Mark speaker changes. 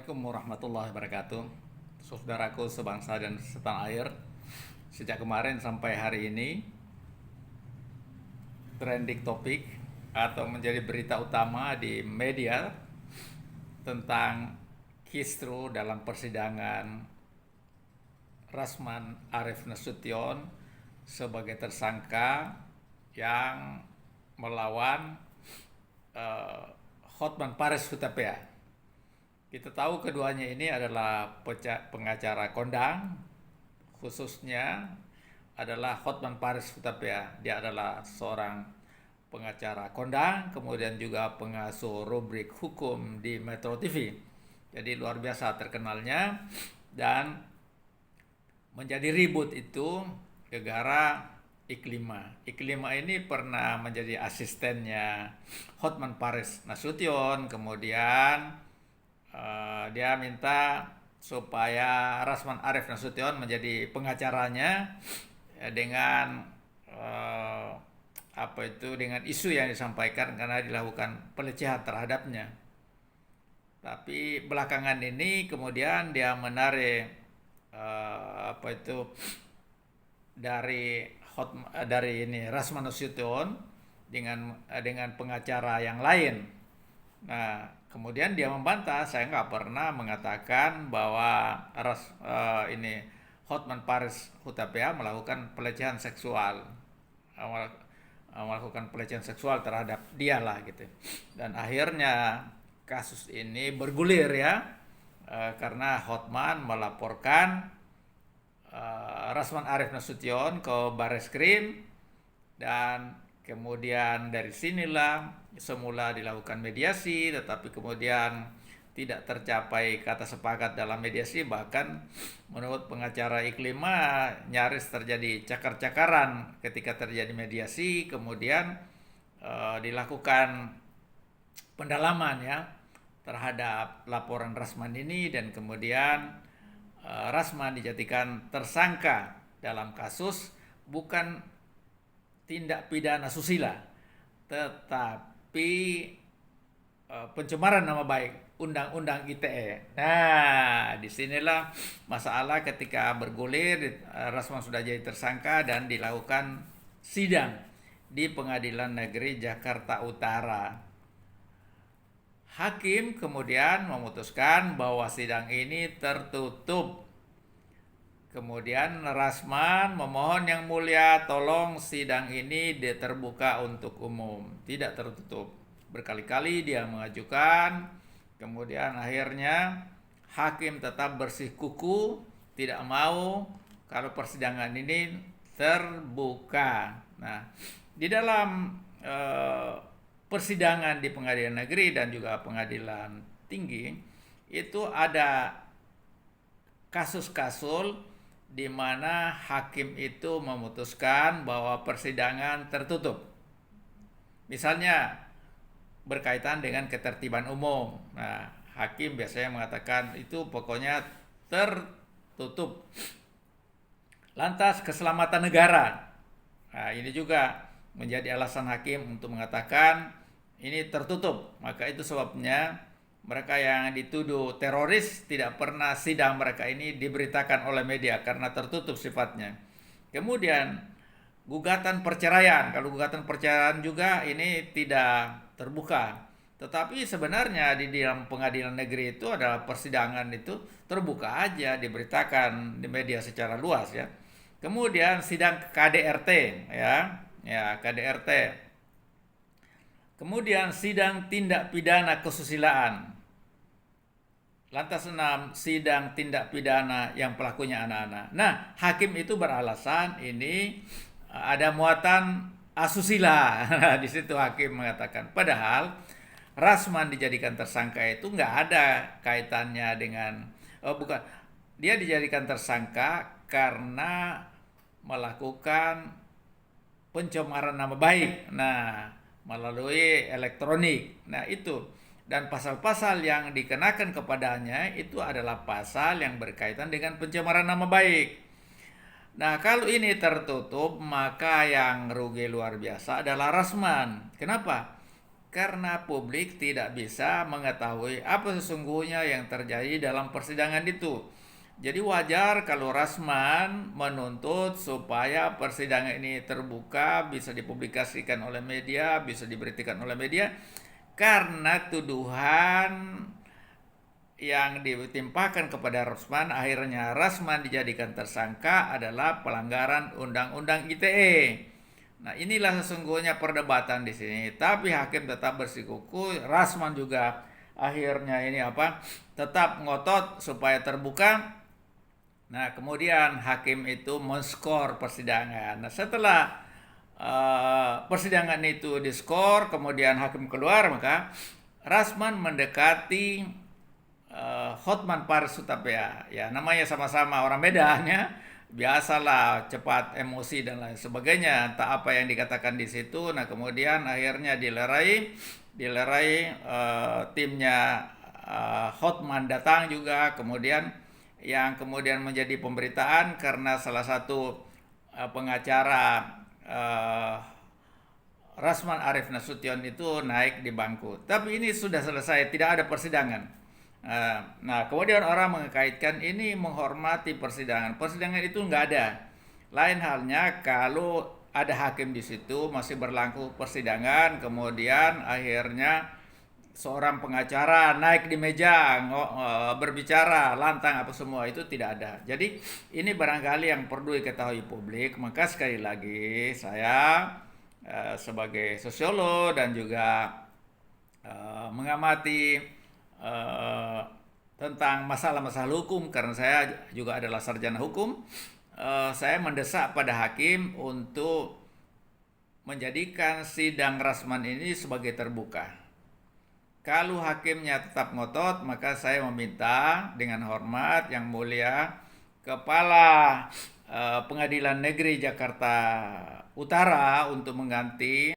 Speaker 1: Assalamualaikum warahmatullahi wabarakatuh. Saudaraku sebangsa dan setanah air, sejak kemarin sampai hari ini, trending topik atau menjadi berita utama di media tentang kisru dalam persidangan Rasman Arif Nasution sebagai tersangka yang melawan Hotman Paris Hutapea. Kita tahu keduanya ini adalah pengacara kondang, khususnya adalah Hotman Paris Hutapea. Dia adalah seorang pengacara kondang, kemudian juga pengasuh rubrik hukum di Metro TV. Jadi luar biasa terkenalnya, dan menjadi ribut itu gara-gara Iklima. Iklima ini pernah menjadi asistennya Hotman Paris Nasution, kemudian dia minta supaya Rasman Arif Nasution menjadi pengacaranya dengan dengan isu yang disampaikan karena dilakukan pelecehan terhadapnya. Tapi belakangan ini kemudian dia menarik dari Rasman Nasution dengan pengacara yang lain. Nah, kemudian dia membantah, saya nggak pernah mengatakan bahwa Hotman Paris Hutapea melakukan pelecehan seksual, terhadap dia lah gitu. Dan akhirnya kasus ini bergulir ya, karena Hotman melaporkan Rasman Arif Nasution ke Barreskrim, dan kemudian dari sinilah semula dilakukan mediasi, tetapi kemudian tidak tercapai kata sepakat dalam mediasi. Bahkan menurut pengacara Iklima nyaris terjadi cakar-cakaran ketika terjadi mediasi. Kemudian dilakukan pendalaman ya terhadap laporan Rasman ini, dan kemudian Rasman dijadikan tersangka dalam kasus bukan tindak pidana susila, tetapi pencemaran nama baik, Undang-Undang ITE. Nah, disinilah masalah ketika bergulir. Rasman sudah jadi tersangka dan dilakukan sidang di Pengadilan Negeri Jakarta Utara. Hakim kemudian memutuskan bahwa sidang ini tertutup. Kemudian Rasman memohon Yang Mulia tolong sidang ini terbuka untuk umum, tidak tertutup. Berkali-kali dia mengajukan, kemudian akhirnya hakim tetap bersikukuh tidak mau kalau persidangan ini terbuka. Nah, di dalam persidangan di pengadilan negeri dan juga pengadilan tinggi itu ada kasus-kasus di mana hakim itu memutuskan bahwa persidangan tertutup. Misalnya berkaitan dengan ketertiban umum. Nah, hakim biasanya mengatakan itu pokoknya tertutup. Lantas keselamatan negara. Nah, ini juga menjadi alasan hakim untuk mengatakan ini tertutup. Maka itu sebabnya mereka yang dituduh teroris tidak pernah sidang mereka ini diberitakan oleh media karena tertutup sifatnya. Kemudian gugatan perceraian, kalau gugatan perceraian juga ini tidak terbuka. Tetapi sebenarnya di dalam pengadilan negeri itu adalah persidangan itu terbuka aja, diberitakan di media secara luas ya. Kemudian sidang KDRT ya KDRT. Kemudian sidang tindak pidana kesusilaan. Lantas 6, sidang tindak pidana yang pelakunya anak-anak. Nah, hakim itu beralasan ini ada muatan asusila. Di situ hakim mengatakan, padahal Rasman dijadikan tersangka itu nggak ada kaitannya dengan, dia dijadikan tersangka karena melakukan pencemaran nama baik. Nah, melalui elektronik. Nah, itu. Dan pasal-pasal yang dikenakan kepadanya itu adalah pasal yang berkaitan dengan pencemaran nama baik. Nah, kalau ini tertutup, maka yang rugi luar biasa adalah Rasman. Kenapa? karena publik tidak bisa mengetahui apa sesungguhnya yang terjadi dalam persidangan itu. Jadi wajar kalau Rasman menuntut supaya persidangan ini terbuka, bisa dipublikasikan oleh media, bisa diberitakan oleh media, karena tuduhan yang ditimpakan kepada Rasman, akhirnya Rasman dijadikan tersangka adalah pelanggaran Undang-Undang ITE. Nah, inilah sesungguhnya perdebatan di sini. Tapi hakim tetap bersikuku, Rasman juga akhirnya ini tetap ngotot supaya terbuka. Nah, kemudian hakim itu men-skor persidangan. Nah, setelah persidangan itu diskor, kemudian hakim keluar, maka Rasman mendekati Hotman Paris Hutapea. Ya, namanya sama-sama orang Medan ya. Biasalah cepat emosi dan lain sebagainya, entah apa yang dikatakan di situ. Nah, kemudian akhirnya dilerai timnya Hotman datang juga, kemudian yang kemudian menjadi pemberitaan karena salah satu pengacara Rasman Arif Nasution itu naik di bangku. Tapi ini sudah selesai, tidak ada persidangan. Nah, kemudian orang mengkaitkan ini menghormati persidangan. Persidangan itu nggak ada. Lain halnya kalau ada hakim di situ masih berlangsung persidangan, kemudian akhirnya seorang pengacara naik di meja berbicara lantang apa semua, itu tidak ada. Jadi ini barangkali yang perlu diketahui publik. Maka sekali lagi saya sebagai sosiolog dan juga mengamati tentang masalah-masalah hukum, karena saya juga adalah sarjana hukum, saya mendesak pada hakim untuk menjadikan sidang Rasman ini sebagai terbuka. Kalau hakimnya tetap ngotot, maka saya meminta dengan hormat yang mulia Kepala Pengadilan Negeri Jakarta Utara untuk mengganti